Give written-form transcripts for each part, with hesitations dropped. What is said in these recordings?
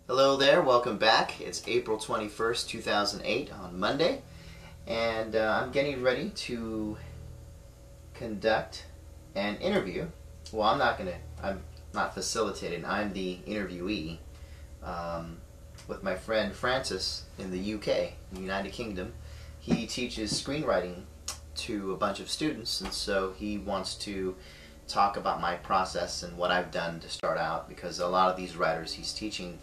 Hello there, welcome back. It's April 21st, 2008 on Monday, and I'm getting ready to conduct an interview. Well, I'm not facilitating, I'm the interviewee with my friend Francis in the UK, the United Kingdom. He teaches screenwriting to a bunch of students, and so he wants to talk about my process and what I've done to start out, because a lot of these writers he's teaching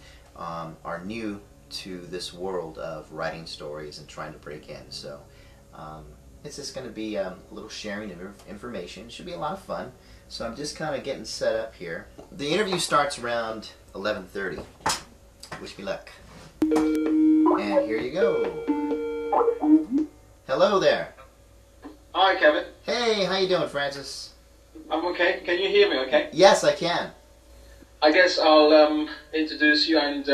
are new to this world of writing stories and trying to break in. So it's just going to be a little sharing of information. It should be a lot of fun. So I'm just kind of getting set up here. The interview starts around 11:30. Wish me luck. And here you go. Hello there. Hi, Kevin. Hey, how you doing, Francis? I'm okay. Can you hear me okay? Yes, I can. I guess I'll introduce you, and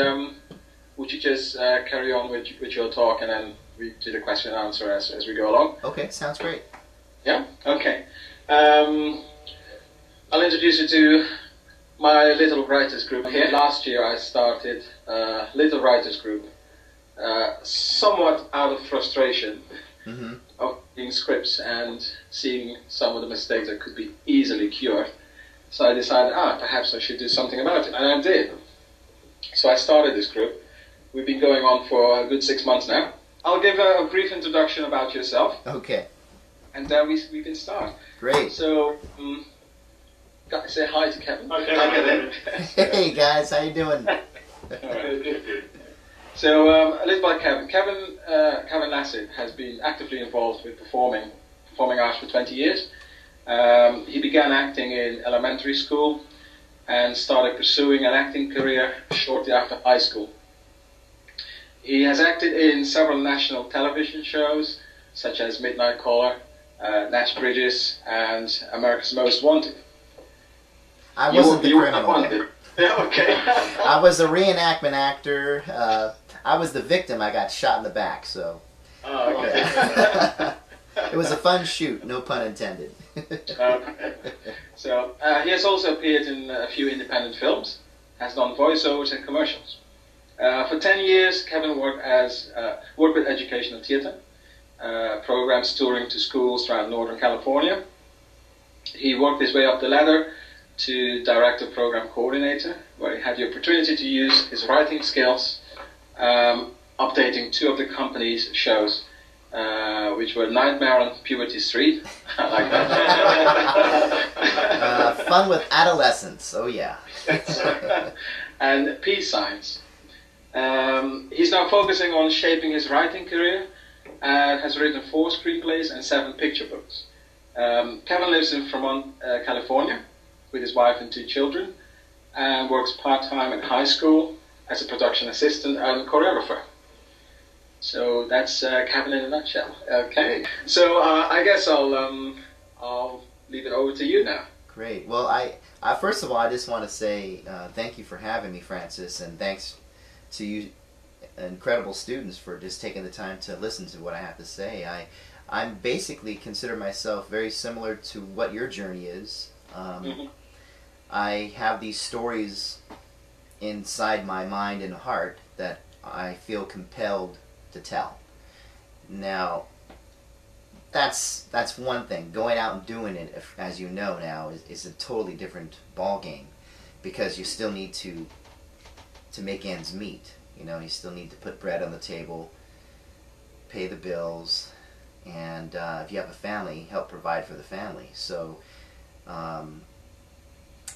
would you just carry on with your talk, and then we do the question and answer as we go along? Okay, sounds great. Yeah? Okay. I'll introduce you to my little writers group here. Last year I started a little writers group, somewhat out of frustration of reading scripts and seeing some of the mistakes that could be easily cured. So I decided, perhaps I should do something about it, and I did. So I started this group. We've been going on for a good 6 months now. I'll give a brief introduction about yourself. Okay. And then we can start. Great. So, say hi to Kevin. Okay. Hey guys, how you doing? So, a little about Kevin. Kevin Lassett has been actively involved with performing arts for 20 years. He began acting in elementary school and started pursuing an acting career shortly after high school. He has acted in several national television shows, such as Midnight Caller, Nash Bridges, and America's Most Wanted. I wasn't the criminal. Wanted. Yeah, okay. I was a reenactment actor. I was the victim. I got shot in the back, so. Oh, okay. It was a fun shoot, no pun intended. So he has also appeared in a few independent films, has done voiceovers and commercials. For 10 years, Kevin worked with educational theatre, programs touring to schools around Northern California. He worked his way up the ladder to director program coordinator, where he had the opportunity to use his writing skills, updating two of the company's shows, which were Nightmare on Puberty Street. I like that. Fun with adolescents, oh yeah. And Peace Signs. He's now focusing on shaping his writing career and has written 4 screenplays and 7 picture books. Kevin lives in Fremont, California, with his wife and 2 children, and works part-time at high school as a production assistant and choreographer. So that's Kevin in a nutshell. Okay. So I guess I'll leave it over to you now. Great. Well, I first of all, I just want to say thank you for having me, Francis, and thanks to you incredible students for just taking the time to listen to what I have to say. I basically consider myself very similar to what your journey is. I have these stories inside my mind and heart that I feel compelled to tell. Now, that's one thing. Going out and doing it, as you know now, is a totally different ball game, because you still need to make ends meet. You know, you still need to put bread on the table, pay the bills, and if you have a family, help provide for the family. So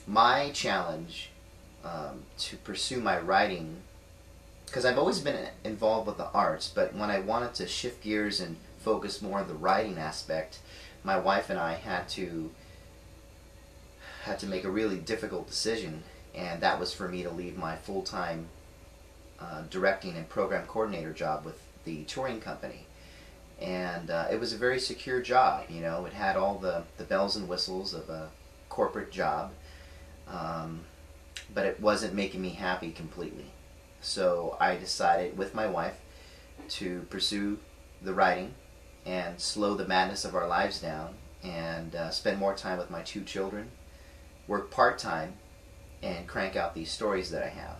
my challenge to pursue my writing, because I've always been involved with the arts, but when I wanted to shift gears and focus more on the writing aspect, my wife and I had to make a really difficult decision, and that was for me to leave my full-time directing and program coordinator job with the touring company. And it was a very secure job, you know, it had all the bells and whistles of a corporate job, but it wasn't making me happy completely. So I decided with my wife to pursue the writing and slow the madness of our lives down, and spend more time with my 2 children, work part-time, and crank out these stories that I have.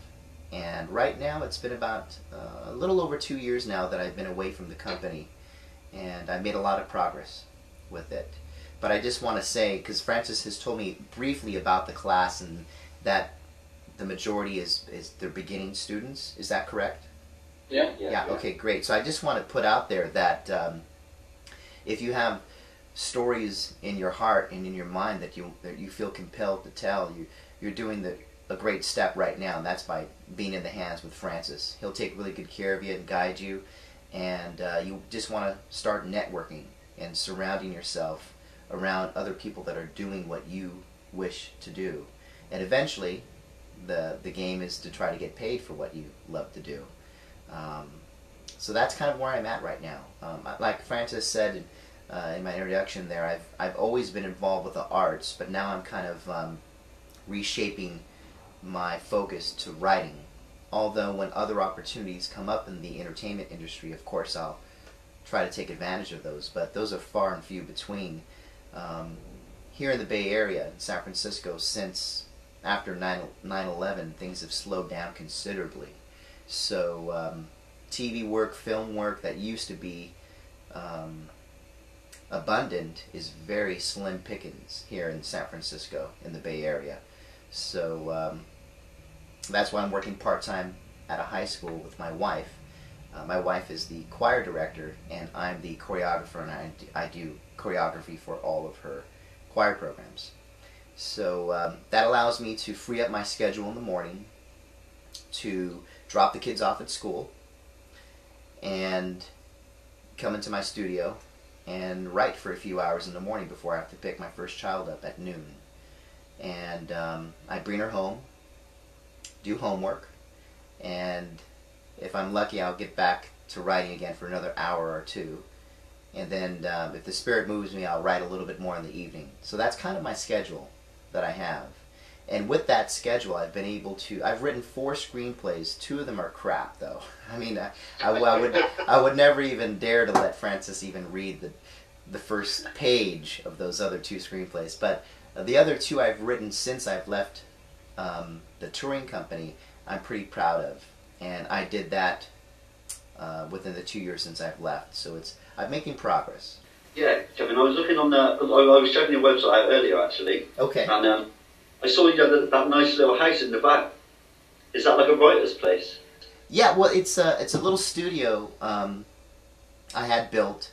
And right now it's been about a little over 2 years now that I've been away from the company, and I made a lot of progress with it. But I just want to say, because Francis has told me briefly about the class and that the majority is they're beginning students. Is that correct? Yeah. Okay, great. So I just want to put out there that if you have stories in your heart and in your mind that you feel compelled to tell, you're doing a great step right now, and that's by being in the hands with Francis. He'll take really good care of you and guide you, and you just want to start networking and surrounding yourself around other people that are doing what you wish to do. And eventually, the game is to try to get paid for what you love to do. So that's kind of where I'm at right now. Like Francis said in my introduction there, I've always been involved with the arts, but now I'm kind of reshaping my focus to writing. Although when other opportunities come up in the entertainment industry, of course I'll try to take advantage of those, but those are far and few between. Here in the Bay Area, in San Francisco, since after 9/11, things have slowed down considerably. So TV work, film work that used to be abundant is very slim pickings here in San Francisco, in the Bay Area. So that's why I'm working part-time at a high school with my wife. My wife is the choir director, and I'm the choreographer, and I do choreography for all of her choir programs. So that allows me to free up my schedule in the morning to drop the kids off at school and come into my studio and write for a few hours in the morning before I have to pick my first child up at noon. And I bring her home, do homework, and if I'm lucky I'll get back to writing again for another hour or two. And then if the spirit moves me, I'll write a little bit more in the evening. So that's kind of my schedule that I have. And with that schedule, I've been able to, I've written 4 screenplays. 2 of them are crap, though. I mean, I would never even dare to let Francis even read the first page of those other 2 screenplays. But the other 2 I've written since I've left the touring company, I'm pretty proud of. And I did that within the 2 years since I've left. So I'm making progress. Yeah, Kevin, I was looking on I was checking your website out earlier, actually. Okay. And I saw you had that nice little house in the back. Is that like a writer's place? Yeah, well, it's a little studio I had built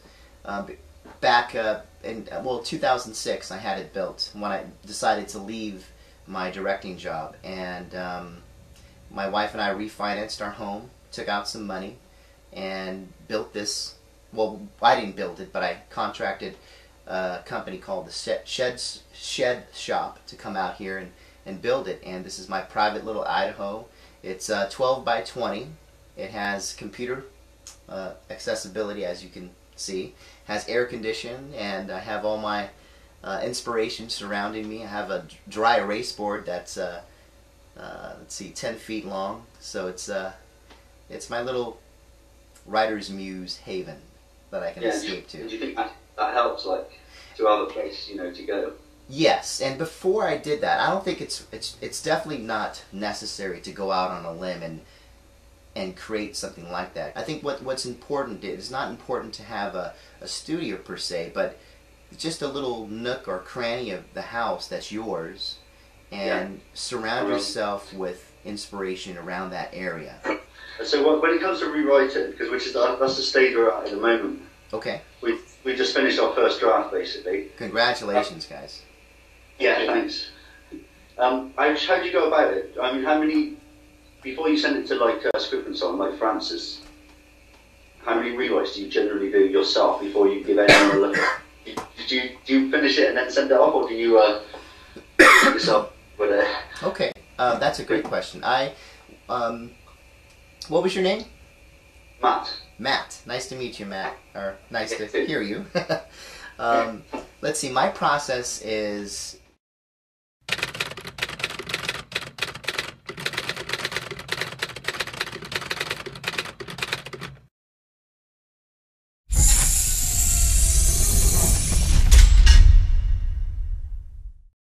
back in 2006. I had it built when I decided to leave my directing job, and my wife and I refinanced our home, took out some money, and built this. Well, I didn't build it, but I contracted a company called the Shed Shop to come out here and build it. And this is my private little Idaho. It's 12 by 20. It has computer accessibility, as you can see. It has air conditioning, and I have all my inspiration surrounding me. I have a dry erase board that's let's see, 10 feet long. So it's my little writer's muse haven that I can escape to. Do you think that helps, like, to have a place, to go? Yes, and before I did that, I don't think it's definitely not necessary to go out on a limb and create something like that. I think what's important is not important to have a studio per se, but just a little nook or cranny of the house that's yours, and surround yourself with inspiration around that area. So when it comes to rewriting, because that's the stage we're at the moment. Okay. We just finished our first draft, basically. Congratulations, guys. Yeah, thanks. How do you go about it? I mean, how many, before you send it to like a script consultant like Francis, how many rewrites do you generally do yourself before you give anyone a look? Do you finish it and then send it off, or do you yourself with it? Okay, that's a great question. What was your name? Matt. Matt. Nice to meet you, Matt. Or nice to hear you. Let's see, my process is